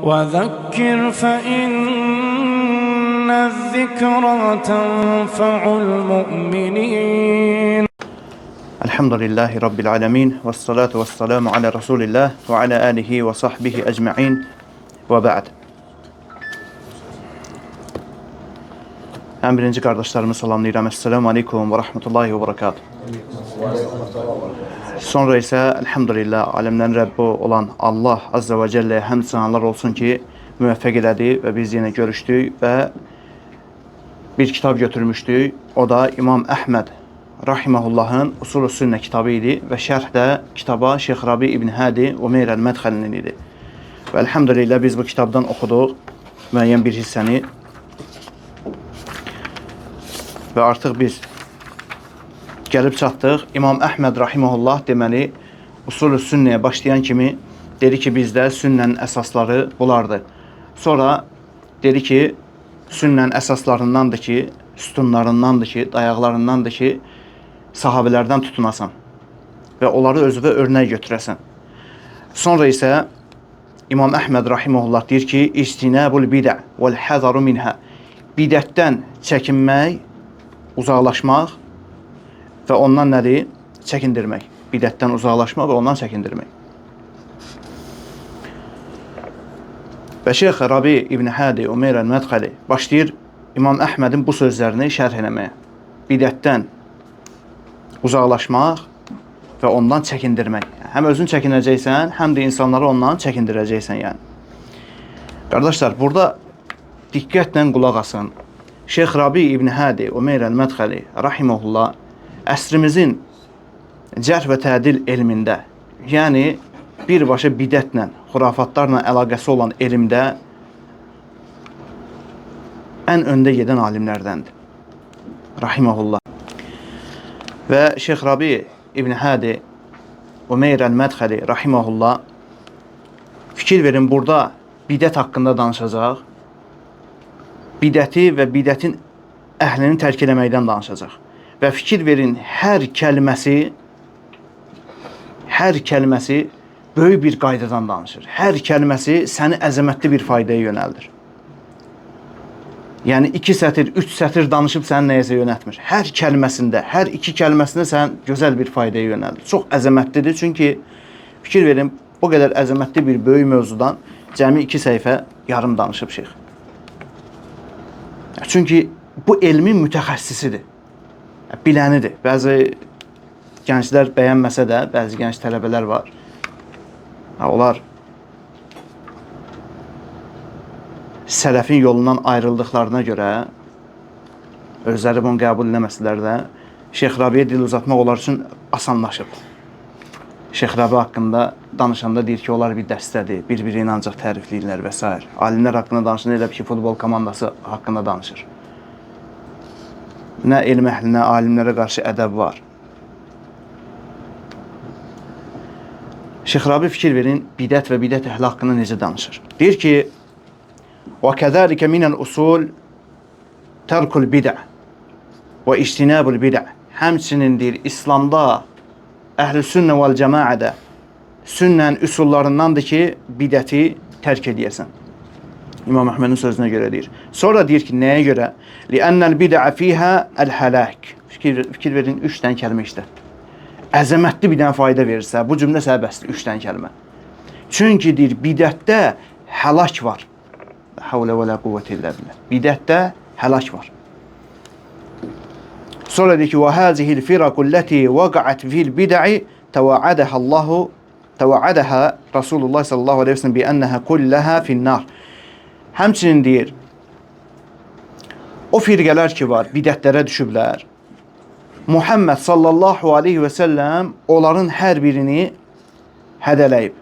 وذكر فإن الذكرى تنفع المؤمنين. الحمد لله رب العالمين والصلاة والسلام على رسول الله وعلى آله وصحبه أجمعين وبعد. Ən birinci qardaşlarımı salamlayıram. Esselamu aleykum və rahmetullahi və barakatuh. Sonra isə elhamdülillah aləmlərin Rəbbi olan Allah Azza və Cəlləyə həmd sənalar olsun ki, müvəffəq elədi və biz yenə görüşdük və bir kitab götürmüşdük. O da İmam Əhməd Rahiməhullahın Usul-u Sünnə kitabı idi və şərh də kitaba Şeyx Rabi İbn Hadi Umeyr el-Mədxəlinin idi. Və elhamdülillah biz bu kitabdan oxuduq müəyyən bir hissəni və artıq biz gəlib çatdıq. İmam Əhməd Rahiməhullah deməli Usul-u Sünnəyə başlayan kimi dedi ki, bizdə sünnənin əsasları bunlardır. Sonra dedi ki, sünnənin əsaslarındandır ki, sütunlarındandır ki, dayaqlarındandır ki, sahabelərdən tutunasan və onları özünə örnək götürəsən. Sonra isə İmam Əhməd Rahiməhullah deyir ki, İstinəbul bidə vəl-həzaru minhə, bidətdən çəkinmək, uzaqlaşmaq və ondan nədir? Çəkindirmək. Bidətdən uzaqlaşmaq və ondan çəkindirmək. Və Şeyx Rabi İbn Hadi Umeyr el-Mədxəli başlayır İmam Əhmədin bu sözlərini şərh eləməyə. Bidətdən uzaqlaşmaq və ondan çəkindirmək. Həm özün çəkinəcəksən, həm də insanları ondan çəkindirəcəksən yəni. Qardaşlar, burada diqqətlə qulaq asın. Şeyx Rabi İbn Hadi Umeyr el-Mədxəli Rahiməhullah əsrimizin cərh və tədil elmində, yəni birbaşa bidətlə, xurafatlarla əlaqəsi olan elmdə ən öndə gedən alimlərdəndir. Rahiməhullah. Və Şeyx Rabi İbn Hadi Umeyr el-Mədxəli Rahiməhullah fikir verin, burada bidət haqqında danışacaq. Bidəti və bidətin əhlini tərk eləməkdən danışacaq. Və fikir verin, hər kəlməsi böyük bir qaydadan danışır. Hər kəlməsi səni əzəmətli bir faydaya yönəldir. Yəni 2 sətir, 3 sətir danışıb səni nəyəsə yönətmir. Hər kəlməsində, hər 2 kəlməsində sən gözəl bir faydaya yönəldir. Çox əzəmətlidir, çünki fikir verin, o qədər əzəmətli bir böyük mövzudan cəmi 2 səhifə yarım danışıb şeyx. Çünki bu elmin mütəxəssisidir, bilənidir. Bəzi gənclər bəyənməsə də, bəzi gənc tələbələr var. Onlar sələfin yolundan ayrıldıqlarına görə özləri bunu qəbul eləməsələr də Şeyx Rabiyə dil uzatmaq onlar üçün asanlaşıb. Şeyx Rabi haqqında danışanda deyir ki, onlar bir dəstədir, bir-biri ilə ancaq tərifləyirlər və s. Alimlər haqqında danışanda elə ki, futbol komandası haqqında danışır. Nə elm əhlinə, alimlərə qarşı ədəb var. Şeyx Rabi fikir verin, bidət və bidət əhli haqqında necə danışır. Deyir ki, وَكَذَٰلِكَ مِنَ الْأُصُولِ تَرْكُ الْبِدَعِ وَاِجْتِنَابُ الْبِدَعِ. Həmçinin deyir, İslamda əhl-i sünnə vəl cəmaədə sünnənin üsullarındandır ki, bidəti tərk edəyəsən. İmam Əhmədin sözünə görə deyir. Sonra deyir ki, nəyə görə? لِأَنَّ الْبِدَعَ فِيهَا الْحَلَاكِ. Fikir verin, 3 dənə kəlmə işlət. Əzəmətli bir dənə fayda verirsə, bu cümlə səhbəsdir, 3 dənə kəlmə. Çünki deyir, bidətdə həlak var. Havlə və lə quvvətə illə billah. Bidətdə həlak var. Sonra deyir ki, وَهَذِهِ الْفِرَقُ الَّتِي وَقَعَتْ فِي الْبِدَعِ تَوَعَدَهَا Rasulullah sallallahu aleyhi ve sellem بِأَنَّهَا كُلَّهَا فِي النَّارِ. Həmçinin deyir, o firqələr ki var, bidətlərə düşüblər. Muhammed sallallahu aleyhi ve sellem onların hər birini hədələyib.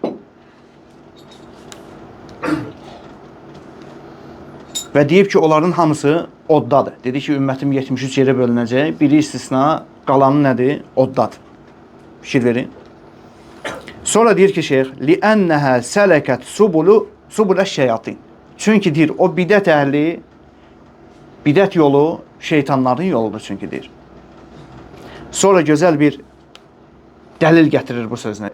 Və deyib ki, onların hamısı oddadır. Dedi ki, ümmətim 73 yerə bölünəcək. Biri istisna, qalanı nədir? Oddadır. Fikir verin. Sonra deyir ki, şeyx, لِأَنَّهَا سَلَكَتْ سُبُلَ الشَّيَاطِينَ. Çünki deyir, o bidət əhli, bidət yolu şeytanların yoludur çünki deyir. Sonra gözəl bir dəlil gətirir bu sözünə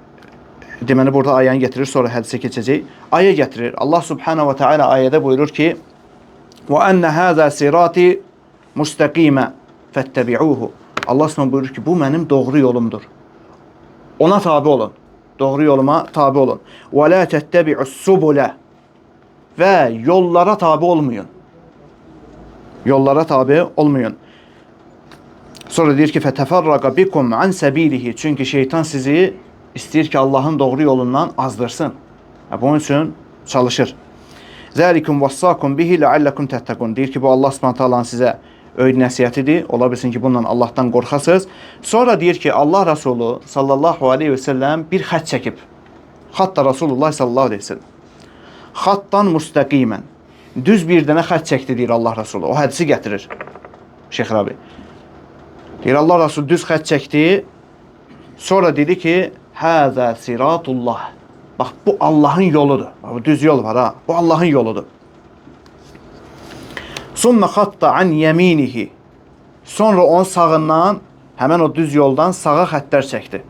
deməli burada ayəni getirir, sonra hədisə keçəcək. Ayə getirir. Allah subhanahu wa ta'ala ayədə buyurur ki: "Və enne hâzâ sirâti mustaqîme fettebi'ûhu." Allah subhanahu buyurur ki, bu mənim doğru yolumdur. Ona tabi olun. Doğru yoluma tabi olun. Və la tettebi'us subule. Və yollara tabi olmayın. Yollara tabi olmayın. Sonra deyir ki, fəteferraqa bikum an sabilihi. Çünki şeytan sizi istəyir ki, Allahın doğru yolundan azdırsın. Bunun üçün çalışır. Zəlikum vassakum bihi la'allakum tettaqun. Deyir ki, bu Allah Subhanahu taalanın sizə öyüd nəsihətidir. Ola bilsin ki, bundan Allahdan qorxasınız. Sonra deyir ki, Allah Resulü sallallahu aleyhi ve sellem bir xət çəkib. Xatta Resulullah sallallahu aleyhi ve sellem. Xattan müstəqimən. Düz bir dənə xət çəkdi, deyir Allah Resulü. O hədisi gətirir Şeyx Rabi. Deyir, Allah Resulü düz xət çəkdi. Sonra dedi ki, həzə siratullah. Bax, bu Allahın yoludur. Bu düz yol var ha. Bu Allahın yoludur. Summa xatta an yeminihi. Sonra onun sağından, həmən o düz yoldan sağa xəttlər çəkdi.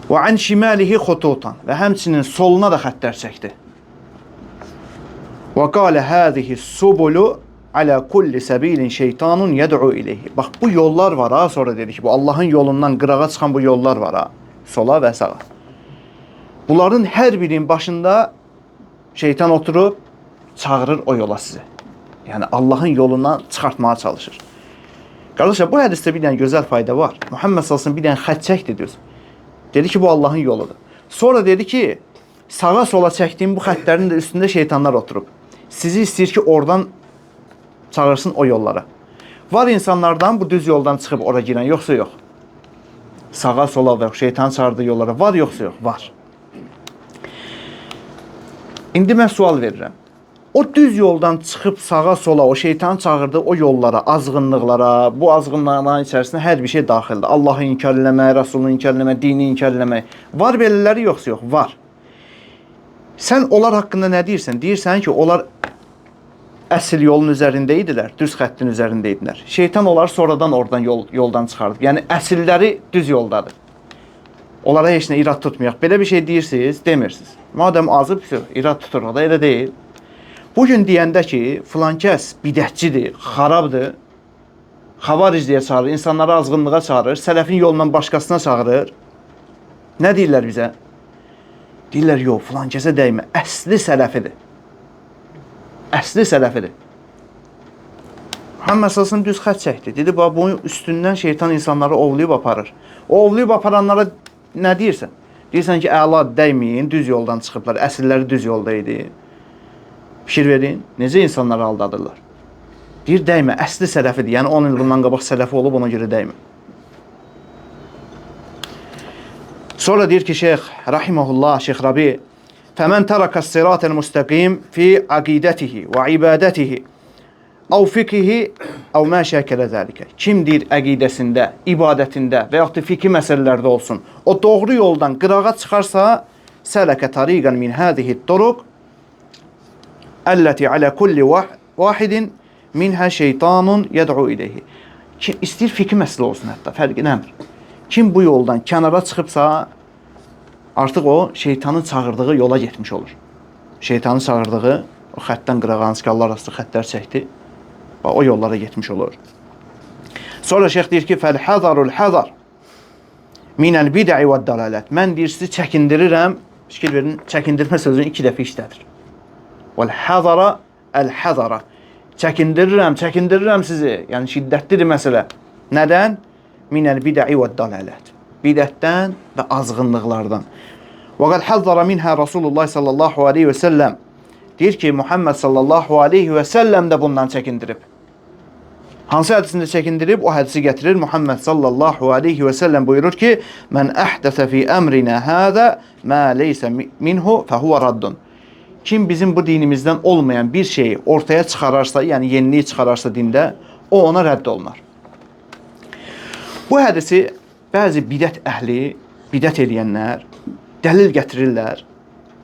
Və an şimalihi xututan. Və həmçinin soluna da xəttlər çəkdi. Və qalə həzihi subulu alə kulli səbilin şeytanun yəd'u ileyhi. Bax, bu yollar var ha. Sonra dedi ki, bu Allahın yolundan qırağa çıxan bu yollar var ha. Sola və sağa. Bunların hər birinin başında şeytan oturub çağırır o yola sizi. Yəni Allahın yolundan çıxartmağa çalışır. Qardaşlar, bu hədisdə bir dənə gözəl fayda var. Muhammed sallallahu bir dənə xət çəkdi diyor. Dedi ki, bu Allahın yoludur. Sonra dedi ki, sağa sola çəkdiyim bu xətlərin də üstündə şeytanlar oturub. Sizi istəyir ki, oradan çağırsın o yollara. Var insanlardan bu düz yoldan çıxıb ora girən, yoxsa yox? Sağa sola və şeytan çağırdığı yollara var, yoxsa yox? Var. İndi mən sual verirəm. O düz yoldan çıxıb sağa sola, o şeytan çağırdığı o yollara, azğınlıqlara, bu azğınlıqların içərisində hər bir şey daxildir. Allahı inkar eləmək, Rasulunu inkar eləmək, dini inkar eləmək. Var belələri, yoxsa yox? Var. Sən onlar haqqında nə deyirsən? Deyirsən ki, onlar əsl yolun üzərində idilər, düz xəttin üzərində idilər. Şeytan onları sonradan oradan yoldan çıxardı. Yəni əsilləri düz yoldadır. Onlara heç nə irad tutmayaq. Belə bir şey deyirsiniz, demirsiniz. Madəm azıb, irad tuturuq da, elə deyil. Bugün deyəndə ki, filan kəs bidətçidir, xarabdır, xavaricliyə çağırır, insanları azğınlığa çağırır, sələfin yolundan başqasına çağırır. Nə deyirlər bizə? Deyirlər, yox, filan kəsə dəymə, əsli sələfidir. Əsli sələfidir. Muhammed sallallahu düz xət çəkdi. Dedi, bunun üstündən şeytan insanları ovlayıb aparır. O ovlayıb aparanlara nə deyirsən? Deyirsən ki, əla dəyməyin, düz yoldan çıxıblar, əsilləri düz yolda idi. Fikir verin, necə insanları aldadırlar. Deyir, dəymə, əsli sələfidir. Yəni 10 il bundan qabaq sələfi olub, ona görə dəymə. Sonra deyir ki, Şeyx Rahiməhullah, Şeyx Rabi, فَمَنْ تَرَكَ الصِّرَاطَ الْمُسْتَقِيمِ فِي عَقِيدَتِهِ وَعِبَادَتِهِ اَوْ فِقِهِ اَوْ مَا شَاكَلَ ذَٰلِكَ. Kim deyir əqidəsində, ibadətində və yaxud da fiqhi məsələlərdə olsun, o doğru yoldan qırağa çıxarsa, سَلَكَ طَرِيقًا مِنْ هَذِهِ الطُّرُقِ الَّتِي عَلَى كُلِّ وَاحِدٍ مِنْهَا شَيْطَانٌ يَدْعُو إِلَيْهِ. Kim istəyir fiqhi məsələ olsun hətta, fərqi nəmir. Kim bu yoldan kənara çıxıbsa, artıq o şeytanın çağırdığı yola getmiş olur. Şeytanın çağırdığı o xətdən qırağa, hansı ki Allah arasında xətlər çəkdi, o yollara getmiş olur. Sonra şeyx deyir ki, fəl-həzarul həzar minəl bid'i və dalalət. Mən deyir, sizi çəkindirirəm, fikir verin, çəkindirmə sözünü 2 dəfə işlədir. Vəl-həzara, əl-həzara. Çəkindirirəm sizi. Yəni şiddətlidir məsələ. Nədən? Minəl bid'i və dalalət. Bidətdən və azğınlıqlardan. Və qəd həzzara minhə Rasulullah sallallahu aleyhi və səlləm. Deyir ki, Muhammed sallallahu aleyhi və səlləm də bundan çəkindirib. Hansı hədisində çəkindirib? O hədisi gətirir. Muhammed sallallahu aleyhi və səlləm buyurur ki, mən əhdəsə fi əmrinə hədə mə leysə minhu fəhuvə raddun. Kim bizim bu dinimizdən olmayan bir şeyi ortaya çıxararsa, yəni yeniliyi çıxararsa dində, o ona rədd olunar. Bu hədisi bəzi bidət əhli, bidət eləyənlər dəlil gətirirlər,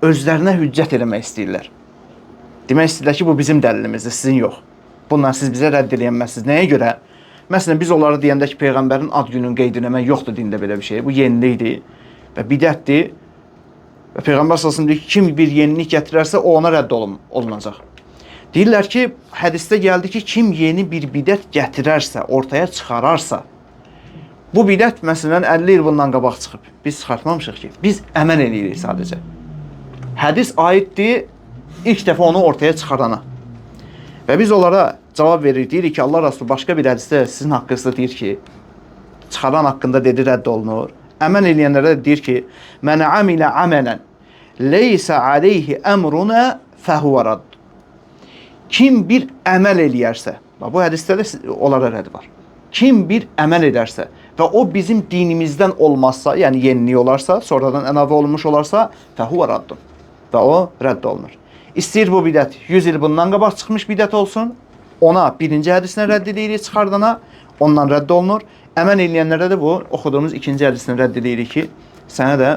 özlərinə hüccət eləmək istəyirlər. Demək istəyirlər ki, bu bizim dəlilimizdir, sizin yox. Bundan siz bizə rədd eləyənməzsiniz. Nəyə görə? Məsələn, biz onları deyəndə ki, Peyğəmbərin ad gününü qeyd eləmək yoxdur dində belə bir şey. Bu yenilikdir. və bidətdir. Və Peyğəmbər sallallahu əleyhi və səlləm deyir ki, kim bir yenilik gətirərsə, o ona rədd olunacaq. Deyirlər ki, hədisdə gəldi ki, kim yeni bir bidət gətirərsə, ortaya çıxararsa, bu bidət məsələn 50 il bundan qabaq çıxıb. Biz çıxartmamışıq ki, biz əməl edirik sadəcə. Hədis aiddir ilk dəfə onu ortaya çıxarana. Və biz onlara cavab veririk, deyirik ki, Allah Rasulü başqa bir hədisdə sizin haqqınızda deyir ki, çıxaran haqqında dedi rədd olunur. Əməl edənlərə də deyir ki, "Mən amilə aməlan leysə aleyhi əmruna fəhuvə radd." Kim bir əməl eləyərsə, bu hədisdə də onlara rədd var. Kim bir əməl edərsə və o bizim dinimizdən olmazsa, yəni yenilik olarsa, sonradan əlavə olunmuş olarsa, fəhuvə raddun. Və o rədd olunur. İstəyir bu bidət 100 il bundan qabaq çıxmış bidət olsun, ona birinci hədislə rədd edirik çıxardana, ondan rədd olunur. Əməl eləyənlərdə də bu oxuduğumuz ikinci hədislə rədd edirik ki, sənə də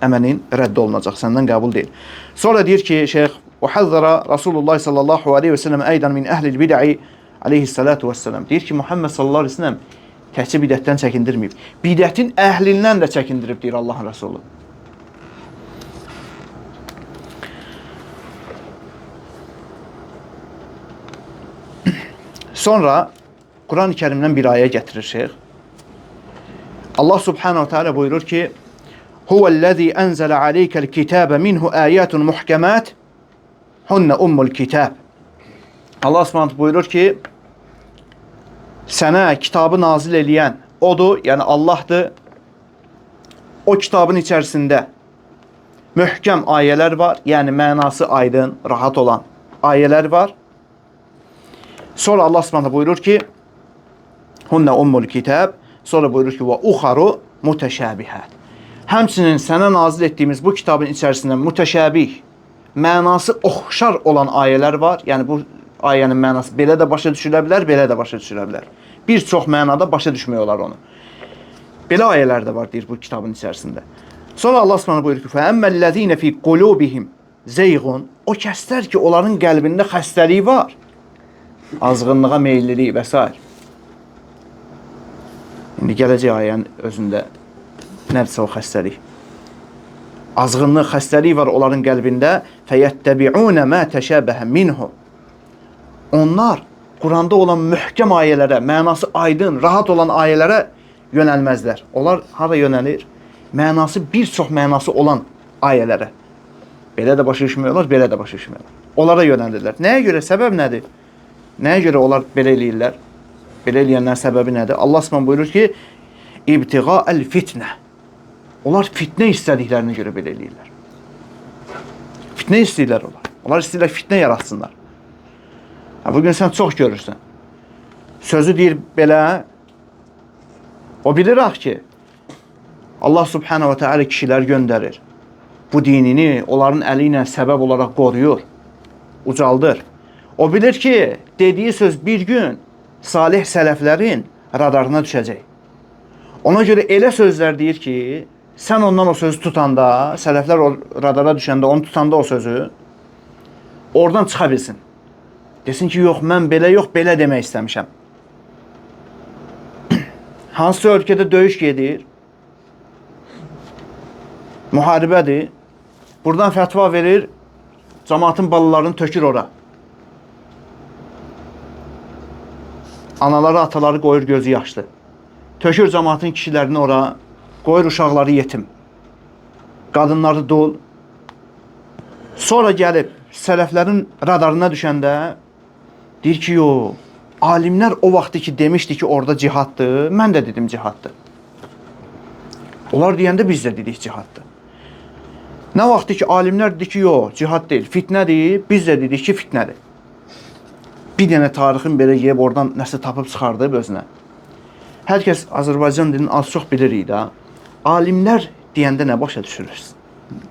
əməlin rədd olunacaq, səndən qəbul deyil. Sonra deyir ki, şeyx, وحذر رسول الله صلى الله عليه وسلم أيضا من أهل البدع عليه الصلاة والسلام. Deyir ki, Muhammed sallallahu aleyhi ve sellem təkcə bidətdən çəkindirməyib. Bidətin əhlindən də çəkindirib, deyir Allahın Resulü. Sonra Quran-ı Kerimdən bir ayə gətirir şeyx. Allah subhanahu wa ta'ala buyurur ki, Huvellezî enzele aleykel kitâbe minhu âyâtun muhkemât hunne ummul kitab. Allah subhanahu buyurur ki, sənə kitabı nazil eləyən odur, yəni Allahdır. O kitabın içərisində möhkəm ayələr var, yəni mənası aydın, rahat olan ayələr var. Sonra Allah subhanahu buyurur ki, hunne ummul kitab. Sonra buyurur ki, və uxaru muteşabihət. Həmçinin sənə nazil etdiyimiz bu kitabın içərisində mütəşabih, mənası oxşar olan ayələr var. Yəni bu ayənin mənası belə də başa düşülə bilər, belə də başa düşülə bilər. Bir çox mənada başa düşmək olar onu. Belə ayələr də var deyir bu kitabın içərisində. Sonra Allah Subhanahu buyurur ki: "Fəəmmellezîne fî qulûbihim zeyğun." O kəslər ki, onların qəlbində xəstəlik var. Azğınlığa meyillilik və s. İndi gələcək ayənin özündə nədirsə o xəstəlik. Azğınlıq, xəstəlik var onların qəlbində. Fəyəttəbi'ûne mə təşəbəhə minhu. Onlar Quranda olan möhkəm ayələrə, mənası aydın, rahat olan ayələrə yönəlməzlər. Onlar hara yönəlir? Mənası, bir çox mənası olan ayələrə. Belə də başa düşmüyorlar, belə də başa düşmüyorlar. Onlara yönəlirlər. Nəyə görə? Səbəb nədir? Nəyə görə onlar belə eləyirlər? Belə eləyənlərin səbəbi nədir? Allah Subhanahu buyurur ki, İbtiğa'el fitnə. Onlar fitnə istədiklərinə görə belə eləyirlər. Fitnə istəyirlər onlar. Onlar istəyirlər fitnə yaratsınlar. Bugün sən çox görürsən. Sözü deyir belə. O bilir ki, Allah Subhanahu wa ta'ala kişilər göndərir. Bu dinini onların əli ilə səbəb olaraq qoruyur, ucaldır. O bilir ki, dediyi söz bir gün salih sələflərin radarına düşəcək. Ona görə elə sözlər deyir ki, sən ondan o sözü tutanda, sələflər o radara düşəndə, onu tutanda o sözü, oradan çıxa bilsin. Desin ki, yox, mən belə yox, belə demək istəmişəm. Hansı ölkədə döyüş gedir, müharibədir, buradan fətva verir, cəmaatın balalarını tökür ora. Anaları, ataları qoyur gözü yaşlı. Tökür cəmaatın kişilərini ora, qoyur uşaqları yetim. Qadınları dul. Sonra gəlib sələflərin radarına düşəndə deyir ki, yox, alimlər o vaxtı ki demişdi ki, orada cihaddır, mən də dedim cihaddır. Onlar deyəndə biz də dedik cihaddır. Nə vaxtı ki alimlər dedi ki, yox, cihad deyil, fitnədir, biz də dedik ki, fitnədir. Bir dənə tarixin belə yeyib oradan nəsə tapıb çıxardıb özünə. Hər kəs Azərbaycan dilini az çox bilirik də. Alimlər deyəndə nə başa düşürük?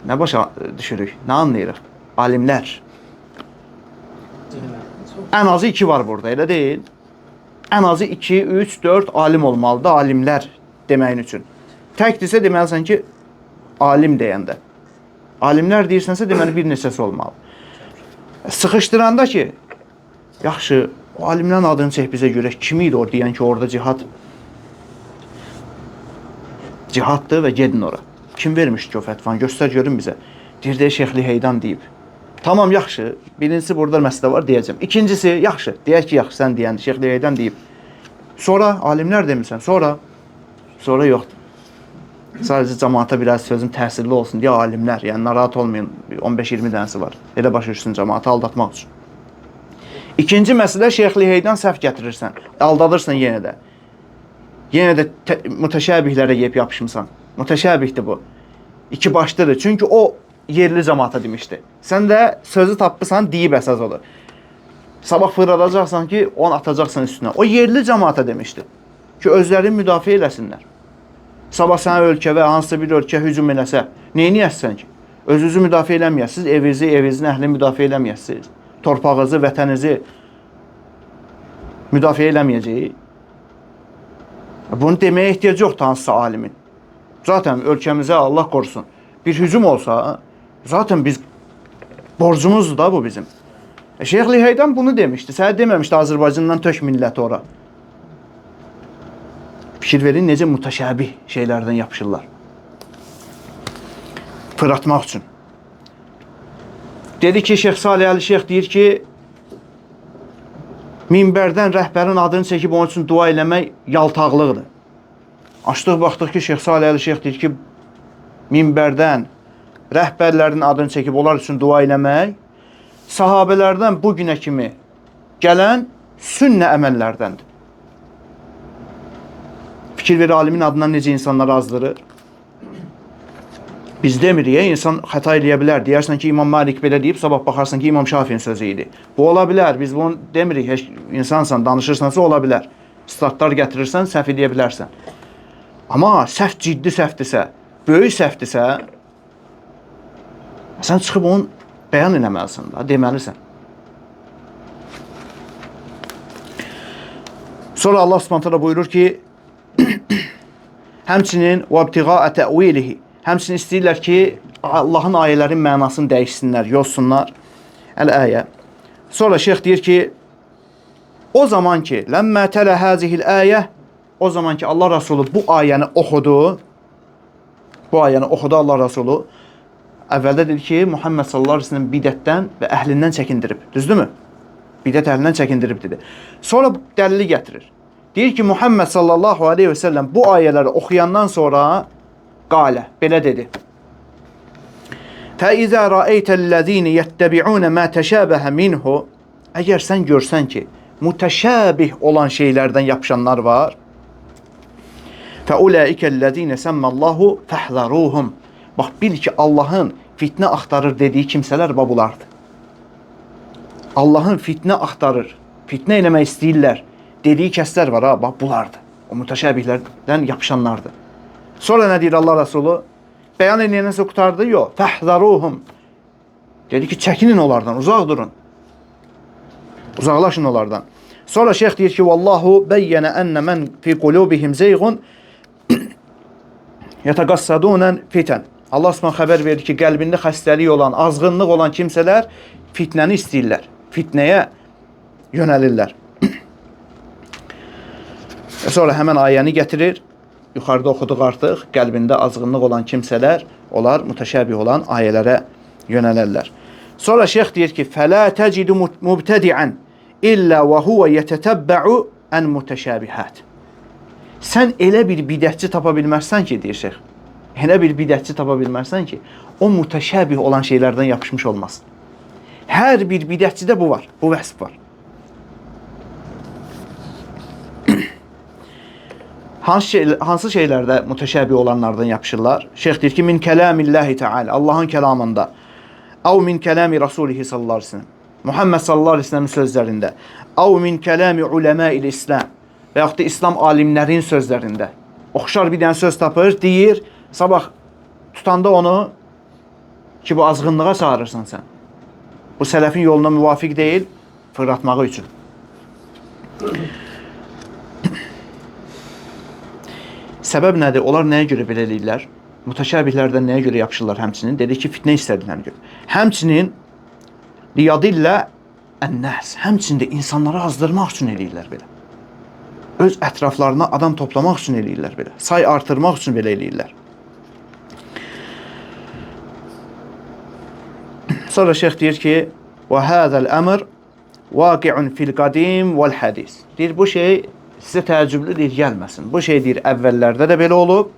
Nə başa düşürük? Nə anlayırıq? Alimlər. Ən azı 2 var burada, elə deyil. Ən azı 2, 3, 4 alim olmalıdır, alimlər deməyin üçün. Təkdirsə deməlisən ki, alim deyəndə. Alimlər deyirsənsə deməli bir neçəsi olmalı. Sıxışdıranda ki, yaxşı, o alimlərin adını çək bizə görək. Kim idi o deyən ki, orada cihad? Cihaddır və gedin ora. Kim vermiş ki o fətvanı? Göstər görün bizə. Deyir də Şeyx Liheydan deyib. Tamam, yaxşı. Birincisi burada məsələ var deyəcəm. İkincisi, yaxşı. Deyək ki, yaxşı, sən deyəndə Şeyx Liheydan deyib. Sonra alimlər demirsən. Sonra yoxdur. Sadəcə cəmaata biraz sözüm təsirli olsun deyə alimlər, yəni narahat olmayın. 15-20 dənəsi var. Elə başa düşsün cəmaatı aldatmaq üçün. İkinci məsələ, Şeyx Liheydan səhv gətirirsən. Aldadırsan yenə də. Yenə də mütəşəbihlərə yeyib yapışmısan. Mütəşəbihdir bu. İki başlıdır. Çünki o yerli cəmaata demişdi. Sən də sözü tapırsan, deyib əsas olur. Sabah fırladacaqsan ki, onu atacaqsan üstünə. O yerli cəmaata demişdi. Ki, özlərini müdafiə eləsinlər. Sabah sənə ölkə və hansısa bir ölkə hücum eləsə, neyniyəsən ki? Özünüzü müdafiə eləməyəsiniz, evinizin əhlini müdafiə eləməyəsiniz. Torpağınızı, vətənizi müdafiə eləməyəcəyik. Bunu deməyə ehtiyac yoxdur hansısa alimin. Zaten ölkəmizə Allah qorusun bir hücum olsa, zaten biz borcumuzdur da bu bizim. Şeyx Liheydan bunu demişdi. Sənə deməmişdi Azərbaycandan tök milləti ora. Fikir verin necə mütəşəbih şeylərdən yapışırlar. Fırlatmaq üçün. Dedi ki, Şeyx Salih Əli Şeyx deyir ki, minbərdən rəhbərin adını çəkib onun üçün dua eləmək yaltaqlıqdır. Açdıq, baxdıq ki, Şeyx Salih Əli Şeyx deyir ki, minbərdən rəhbərlərin adını çəkib onlar üçün dua eləmək sahabələrdən bu günə kimi gələn sünnə əməllərdəndir. Fikir ver, alimin adından necə insanlar azdırır. Biz demirik, insan xəta eləyə bilər. Deyərsən ki, İmam Malik belə deyib, sabah baxarsan ki, İmam Şafi'nin sözü idi. Bu ola bilər, biz bunu demirik, heç insansan, danışırsansa ola bilər. Statlar gətirirsən, səhv edə bilərsən. Amma səhv ciddi səhvdirsə, böyük səhvdirsə, sən çıxıb onu bəyan eləməlisən, deməlisən. Sonra Allah Subhanahu buyurur ki, həmçinin وَابْتِغَاءَ تَأْوِيلِهِ həmçinin istəyirlər ki, Allahın ayələrin mənasını dəyişsinlər, yozsunlar. Əl-əyə. Sonra şeyx deyir ki, o zaman ki, لَمَّا تَلَ هَذِهِ الْآيَةِ o zaman ki, Allah Resulü bu ayəni oxudu, Allah Resulü, əvvəldə dedi ki, Muhammed sallallahu aleyhi ve sellem bidətdən və əhlindən çəkindirib. Düzdürmü? Bidət əhlindən çəkindirib dedi. Sonra dəlili gətirir. Deyir ki, Muhammed sallallahu aleyhi ve sellem bu ayələri oxuyandan sonra qalə, belə dedi. فَإِذَا رَأَيْتَ الَّذ۪ينَ يَتَّبِعُونَ مَا تَشَابَهَ مِنْهُ əgər sən görsən ki, mütəşabih olan şeylərdən yapışanlar var, فَاُولَٰئِكَ الَّذ۪ينَ سَمَّ اللّٰهُ فَحْذَرُوهُمْ bax, bil ki, Allahın fitnə axtarır dediyi kimsələr bulardır. Allahın fitnə axtarır, fitnə eləmək istəyirlər dediyi kəslər var, bax, bulardır. O mütəşabihlərdən yapışanlardır. Sonra nə deyir Allah Resulü? Bəyan edilənsə qutardı, yox. Fəhzəruhum. Dedi ki, çəkinin onlardan, uzaq durun. Uzaqlaşın onlardan. Sonra şeyx deyir ki, Vallahu bəyyənə ennə mən fi qulubihim zeyğun yətəqassadunən fitən. Allah Subhanahu xəbər verir ki, qəlbində xəstəlik olan, azğınlıq olan kimsələr fitnəni istəyirlər. Fitnəyə yönəlirlər. Sonra həmən ayəni gətirir. Yuxarıda oxuduq artıq. Qəlbində azğınlıq olan kimsələr, onlar mütəşabih olan ayələrə yönələrlər. Sonra şeyx deyir ki, فَلَا تَجِدُ مُبْتَدِعًا إِلَّا وَهُوَ يَتَتَبَّعُ أَنْ مُتَشَابِهَاتِ sən elə bir bidətçi tapa bilmərsən ki, deyir şeyx, elə bir bidətçi tapa bilmərsən ki, o mütəşabih olan şeylərdən yapışmış olmaz. Hər bir bidətçidə bu var, bu vəsif var. Hansı şeylərdə mütəşabih olanlardan yapışırlar? Şeyx deyir ki, min kəlamillahi Teala, Allahın kəlamında, av min kəlami Rasulihi sallallahu aleyhi ve sellem, Muhammed sallallahu aleyhi ve sellemin sözlərində, av min kəlami uləma-il İslam, və yaxud da İslam alimlərin sözlərində. Oxşar bir dənə söz tapır, deyir, sabah tutanda onu ki, bu azğınlığa çağırırsan sən. Bu sələfin yoluna müvafiq deyil, fırlatmağı üçün. Səbəb nədir? Onlar nəyə görə belə eləyirlər? Mütəşabihlərdən nəyə görə yapışırlar həmçinin? Dedi ki, fitnə istədiklərinə görə. Həmçinin liyadillə ən-nəs. Həmçində insanları azdırmaq üçün eləyirlər belə. öz ətraflarına adam toplamaq üçün eləyirlər belə. Say artırmaq üçün belə eləyirlər. Sonra şeyx deyir ki, və hədəl əmr vaqi'un fil qadim vəl hədis. Deyir, bu şey sizə təəccüblü deyir, gəlməsin. Bu şey deyir, əvvəllərdə də belə olub,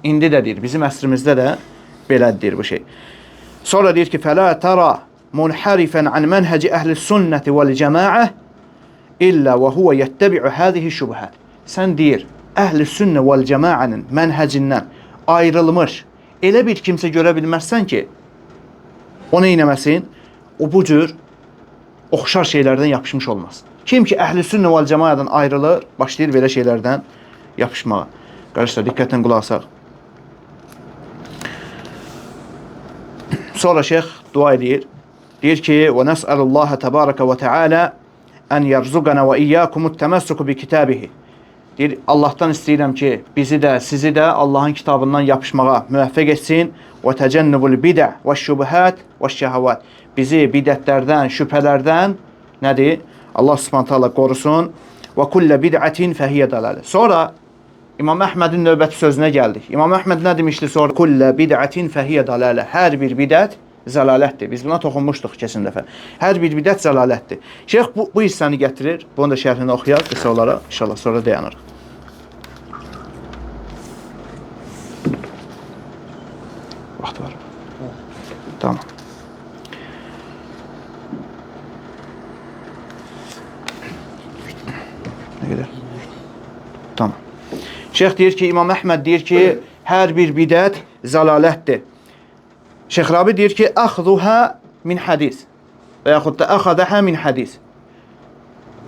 indi də deyir, bizim əsrimizdə də belədir bu şey. Sonra deyir ki, fələ tərə munhərifən an mənhəci əhl-i sünnəti vəl-cəmaə illə və huvə yəttəbi'u həzihi şübhət. Sən deyir, əhl-i sünnə vəl-cəmaənin mənhəcindən ayrılmış elə bir kimsə görə bilməzsən ki, o nə eləməsin? O bu cür oxşar şeylərdən yapışmış olmaz. Kim ki əhl-i sünnə vəl-cəmaədən ayrılır, başlayır belə şeylərdən yapışmağa. Qardaşlar, diqqətlə qulaq asaq. Sonra şeyx dua edir. Deyir ki, və nəs'əlullahə təbarəkə və teala ən yərzuqana və iyyəkumut təməssüku bi kitabihi. Deyir, Allahdan istəyirəm ki, bizi də, sizi də Allahın kitabından yapışmağa müvəffəq etsin. Və təcənnübul bidə və şübhət və şəhəvət. Bizi bidətlərdən, şübhələrdən nədir? Allah subhanahu ta'ala qorusun. Və kullə bid'ətin fəhiyyə dalalə. Sonra İmam Əhmədin növbəti sözünə gəldik. İmam Əhməd nə demişdi sonra? Kullə bid'ətin fəhiyyə dalalə. Hər bir bidət zəlalətdir. Biz buna toxunmuşduq keçən dəfə. Hər bir bidət zəlalətdir. Şeyx bu hissəni gətirir. Bunu da şərhini oxuyaq qısa olaraq. İnşallah sonra dayanırıq. Vaxt var. Tamam. Ne kadar? Tamam. Şeyx deyir ki, İmam Əhməd deyir ki, hər bir bidət zəlalətdir. Şeyx Rabi deyir ki, əxzuhə min hədis və yaxud da əxədəhə min hədis.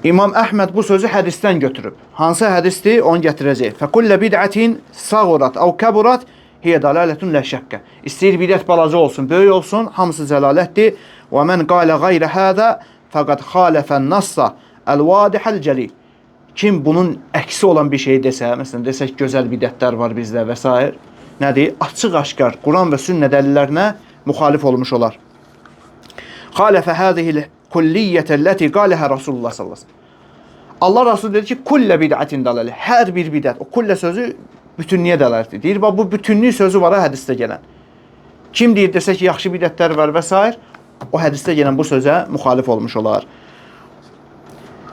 İmam Əhməd bu sözü hədisdən götürüb. Hansı hədisdir? Onu gətirəcək. Fəkullə bid'ətin sağurat əv kəburat hiyə dalalətun lə şəkkə. İstəyir bidət balaca olsun, böyük olsun, hamısı zəlalətdir. Və mən qalə qayrə hədə fəqəd xalifən nassa əl-vadihəl cəlil. Kim bunun əksi olan bir şey desə, məsələn, desək gözəl bidətlər var bizdə və s. Nədir? Açıq-aşkar Quran və sünnə dəlillərinə müxalif olmuş olar. Xalifə hədihil kulliyyətəlləti qaləhə Rasulullah sallallahu aleyhi ve sellem. Allah Rasulü dedi ki, kullə bid'ətin dalalə. Hər bir bidət. O kullə sözü bütünlüyə dəlalətdir. Deyir, bu bütünlük sözü var hədisdə gələn. Kim deyir, desə ki, yaxşı bidətlər var və s. O hədisdə gələn bu sözə müxalif olmuş olar.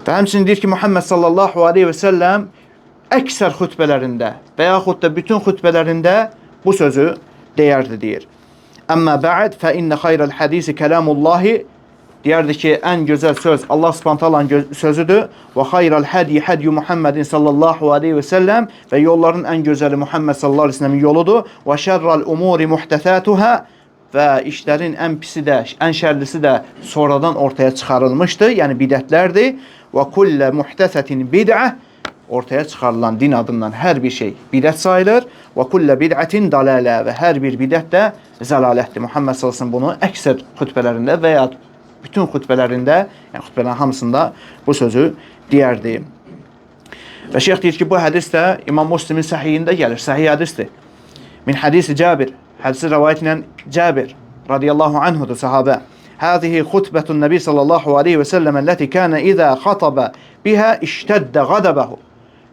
Və həmçinin deyir ki, Muhammed sallallahu aleyhi və səlləm əksər xütbələrində və yaxud da bütün xütbələrində bu sözü deyərdi, deyir. Əmmə bə'd fə innə xayrəl hədisi kələmullahi, deyərdi ki, ən gözəl söz Allah subhantallah sözüdür. Və xayrəl hədi hədyu Muhammedin sallallahu aleyhi və səlləm, və yolların ən gözəli Muhammed sallallahu aleyhi və səlləmin yoludur. Və şərrəl umuri muhtəsətuhə, və işlərin ən pisi də, ən şərlisi də sonradan ortaya çıxarılmışdır, yəni bidətlərdir. Və kullə muhtəsətin bid'ə, ortaya çıxarılan din adından hər bir şey bidət sayılır. Və kullə bid'ətin dalalə, və hər bir bidət də zəlalətdir. Muhammed sallallahu əleyhi və səlləm bunu əksər xütbələrində və ya bütün xütbələrində, yəni xütbələrin hamısında bu sözü deyərdi. Və şeyx deyir ki, bu hədis də İmam Müslimin səhihində gəlir, səhih hədisdir. Min hədisi Cabir, hədisi rəvayət ilə Cabir radiyallahu anhudur, sahabə. Həzihi xutbətun Nəbi sallallahu aleyhi və səlləm əlləti kənə izə xatabə bihə iştəddə qadəbəhu.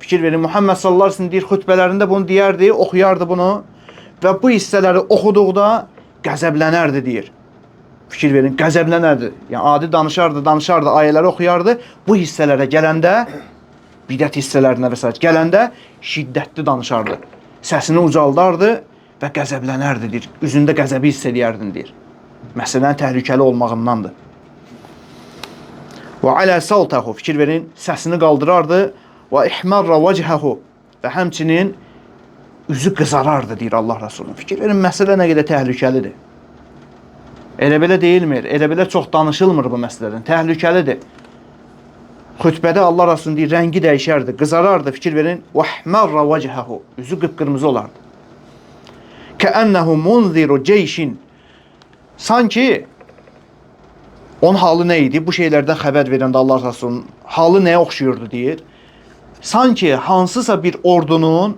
Fikir verin, Muhammed sallallahu aleyhi və səlləm deyir, xütbələrində bunu deyərdi, oxuyardı bunu və bu hissələri oxuduqda qəzəblənərdi, deyir. Fikir verin, qəzəblənərdi. Yəni, adi danışardı, ayələri oxuyardı. Bu hissələrə gələndə, bidət hissələrinə və s. gələndə şiddətli danışardı. Səsini ucaldardı və qəzəblənərdi, deyir. Üzündə qəzəbi hiss edərdin, deyir. Məsələn, təhlükəli olmağındandır. Və alə savtahu, fikir verin, səsini qaldırardı. Və ihmarra vəcəhəhu, və həmçinin üzü qızarardı, deyir Allah Rasulun. Fikir verin, məsələ nə qədər təhlükəlidir. Elə belə deyilmir, elə belə çox danışılmır bu məsələdən. Təhlükəlidir. Xütbədə Allah Rasulun deyir, rəngi dəyişərdi, qızarardı, fikir verin. Və ihmarra vəcəhəhu, üzü qıpqırmızı olardı. Kəənnəhu munziru ceyşin, sanki onun halı nə idi? Bu şeylərdən xəbər verəndə Allah Rasulunun halı nəyə oxşuyurdu, deyir. Sanki hansısa bir ordunun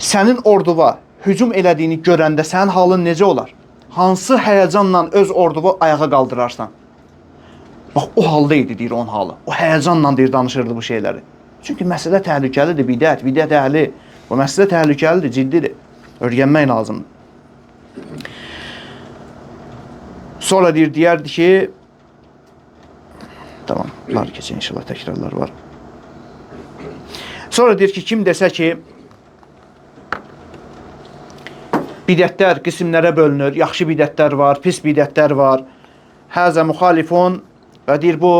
sənin orduva hücum elədiyini görəndə sənin halın necə olar? Hansı həyəcanla öz orduvu ayağa qaldırarsan? Bax, o halda idi, deyir onun halı. O həyəcanla deyir, danışırdı bu şeyləri. Çünki məsələ təhlükəlidir, bidət əhli. Bu məsələ təhlükəlidir, ciddidir. Öyrənmək lazımdır. Sonra deyərdi ki, tamam, bunlar keçin, inşallah təkrarlar var. Sonra deyir ki, kim desə ki, bidətlər qismlərə bölünür, yaxşı bidətlər var, pis bidətlər var. Həzə müxalifun və deyir, bu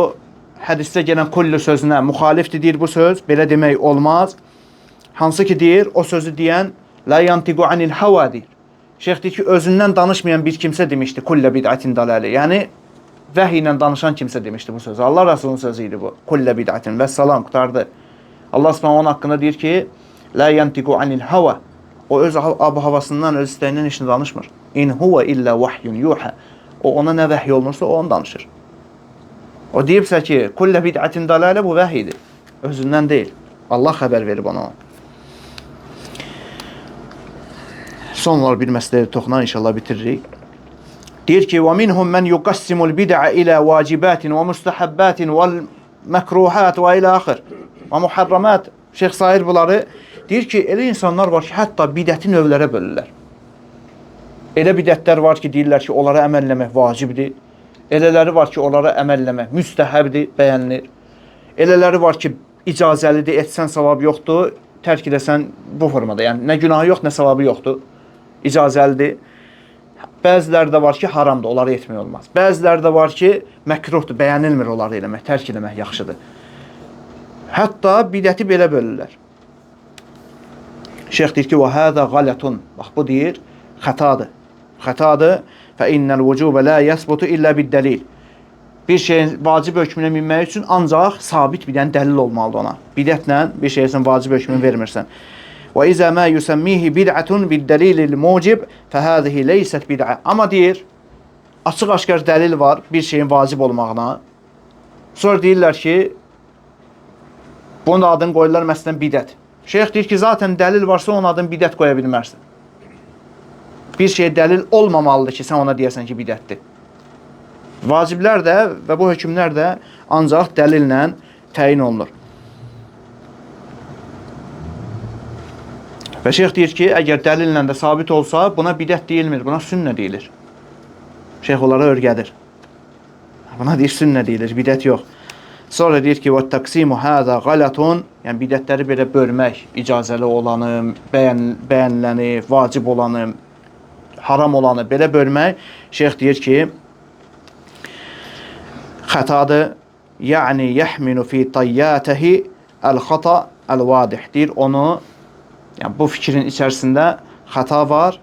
hədisdə gələn kullu sözünə müxalifdir, deyir bu söz, belə demək olmaz. Hansı ki deyir, o sözü deyən, la yantiqu anil hava deyir. Şeyx deyir ki, özündən danışmayan bir kimsə demişdi, kullə bid'atin dalalə. Yəni, vəhiy ilə danışan kimsə demişdi bu sözü. Allah Rasulunun sözü idi bu. Kullə bid'atin və salam, qutardı. Allah Subhanahu onun haqqında deyir ki, la yantiqu anil hava. O öz ab-havasından, öz istəyindən işini danışmır. İn huve illə vahyun yuha. O ona nə vəhiy olunursa, o onu danışır. O deyibsə ki, kullə bid'atin dalalə, bu vəhidir. Özündən deyil. Allah xəbər verib ona. Son olaraq bir məsələyə toxunan, inşallah bitiririk. Deyir ki, وَمِنْهُمْ مَنْ يُقَسِّمُ الْبِدْعَ إِلَى وَاجِبَاتٍ وَمُسْتَحَبَّاتٍ وَالْمَكْرُوحَاتِ وَإِلَى آخِرِ وَمُحَرَّمَاتٍ. Şeyx sayır bunları. Deyir ki, elə insanlar var ki, hətta bidəti növlərə bölürlər. Elə bidətlər var ki, deyirlər ki, onlara əməl eləmək vacibdir. Elələri var ki, onlara əməl eləmək müstəhəbdir, bəyənilir. Elələri var ki, icazəlidir, etsən savab yoxdur, tərk edəsən bu formada. Yəni, nə günahı yox, nə savabı yoxdur. İcazəlidir. Bəziləri də var ki, haramdır, onları etmək olmaz. Bəziləri də var ki, məkruhdur, bəyənilmir onları eləmək, tərk eləmək yaxşıdır. Hətta bidəti belə bölürlər. Şeyx deyir ki, وَهَذَا غَلَةٌ. Bax, bu deyir, xətadır. Xətadır. فَإِنَّ الْوُجُوبَ لَا يَسْبُتُ إِلَّا بِالدَّلِيلِ. Bir şeyin vacib hökmünə minmək üçün ancaq sabit bir dənə dəlil olmalıdır ona. Bidətlə bir şeysin vacib hökmünü vermirsən. وَإِذَا مَا يُسَمِّيهِ بِدْعَةٌ بِالدَّلِيلِ الْمُوجِبِ فَهَذِهِ لَيْسَتْ بِدْعَةٌ. Amma deyir, açıq-aşkar dəlil var bir şeyin vacib olmağına. Sonra deyirlər ki, bunun adını qoyurlar məsələn bidət. Şeyx deyir ki, zaten dəlil varsa onun adını bidət qoya bilmərsən. Bir şey dəlil olmamalıdır ki, sən ona deyəsən ki, bidətdir. Vaciblər də və bu hökmlər də ancaq dəlillə təyin olunur. Və şeyx deyir ki, əgər dəlillə də sabit olsa, buna bidət deyilmir, buna sünnə deyilir. Şeyx onlara örgədir. Buna deyir, sünnə deyilir, bidət yox. Sonra deyir ki, وَالتَّقْسِيمُ هَذَا غَلَةٌ. Yəni, bidətləri belə bölmək, icazəli olanı, bəyəniləni, vacib olanı, haram olanı belə bölmək, şeyx deyir ki, xətadır. Yəni, yəhminu fi tayyatəhi əl-xata əl-vadih. Deyir, onu, yəni, bu fikrin içərisində xəta var,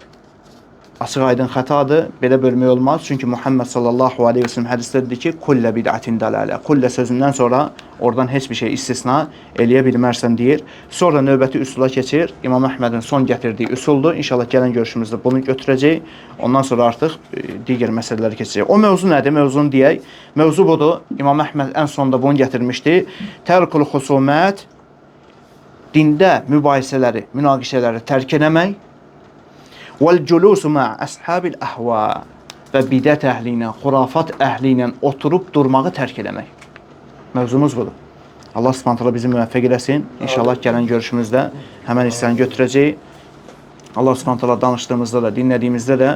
açıq aydın xətadır, belə bölmək olmaz. Çünki Muhammed sallallahu aleyhi ve sellem hədisdə dedi ki, kullə bid'atin dalalə. Kullə sözündən sonra oradan heç bir şey istisna eləyə bilmərsən deyir. Sonra növbəti üsula keçir. İmam Əhmədin son gətirdiyi üsuldur. İnşallah gələn görüşümüzdə bunu götürəcək. Ondan sonra artıq digər məsələləri keçəcək. O mövzu nədir? Mövzunu deyək. Mövzu budur. İmam Əhməd ən sonda bunu gətirmişdi. Tərkul xusumət, dində mübahisələri, münaqişələri tərk eləmək. وَالْجُلُوسُ مَعَ أَصْحَابِ الْأَهْوَاءِ. Və bidət əhli ilə, xurafat əhli ilə oturub durmağı tərk eləmək. Mövzumuz budur. Allah Subhanahu bizi müvəffəq eləsin. İnşallah gələn görüşümüzdə həmən hissəni götürəcək. Allah Subhanahu danışdığımızda da, dinlədiyimizdə də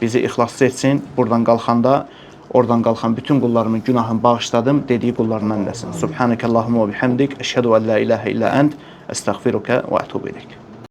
bizi ixlaslı etsin. Buradan qalxanda, oradan qalxan bütün qullarımın günahını bağışladım dediyi qullarından eləsin. Subhanəkəllahumma və bihamdik. Əşhədu ən la ilahə illə ənt. Əstəğfiruka və ətubu ileyk.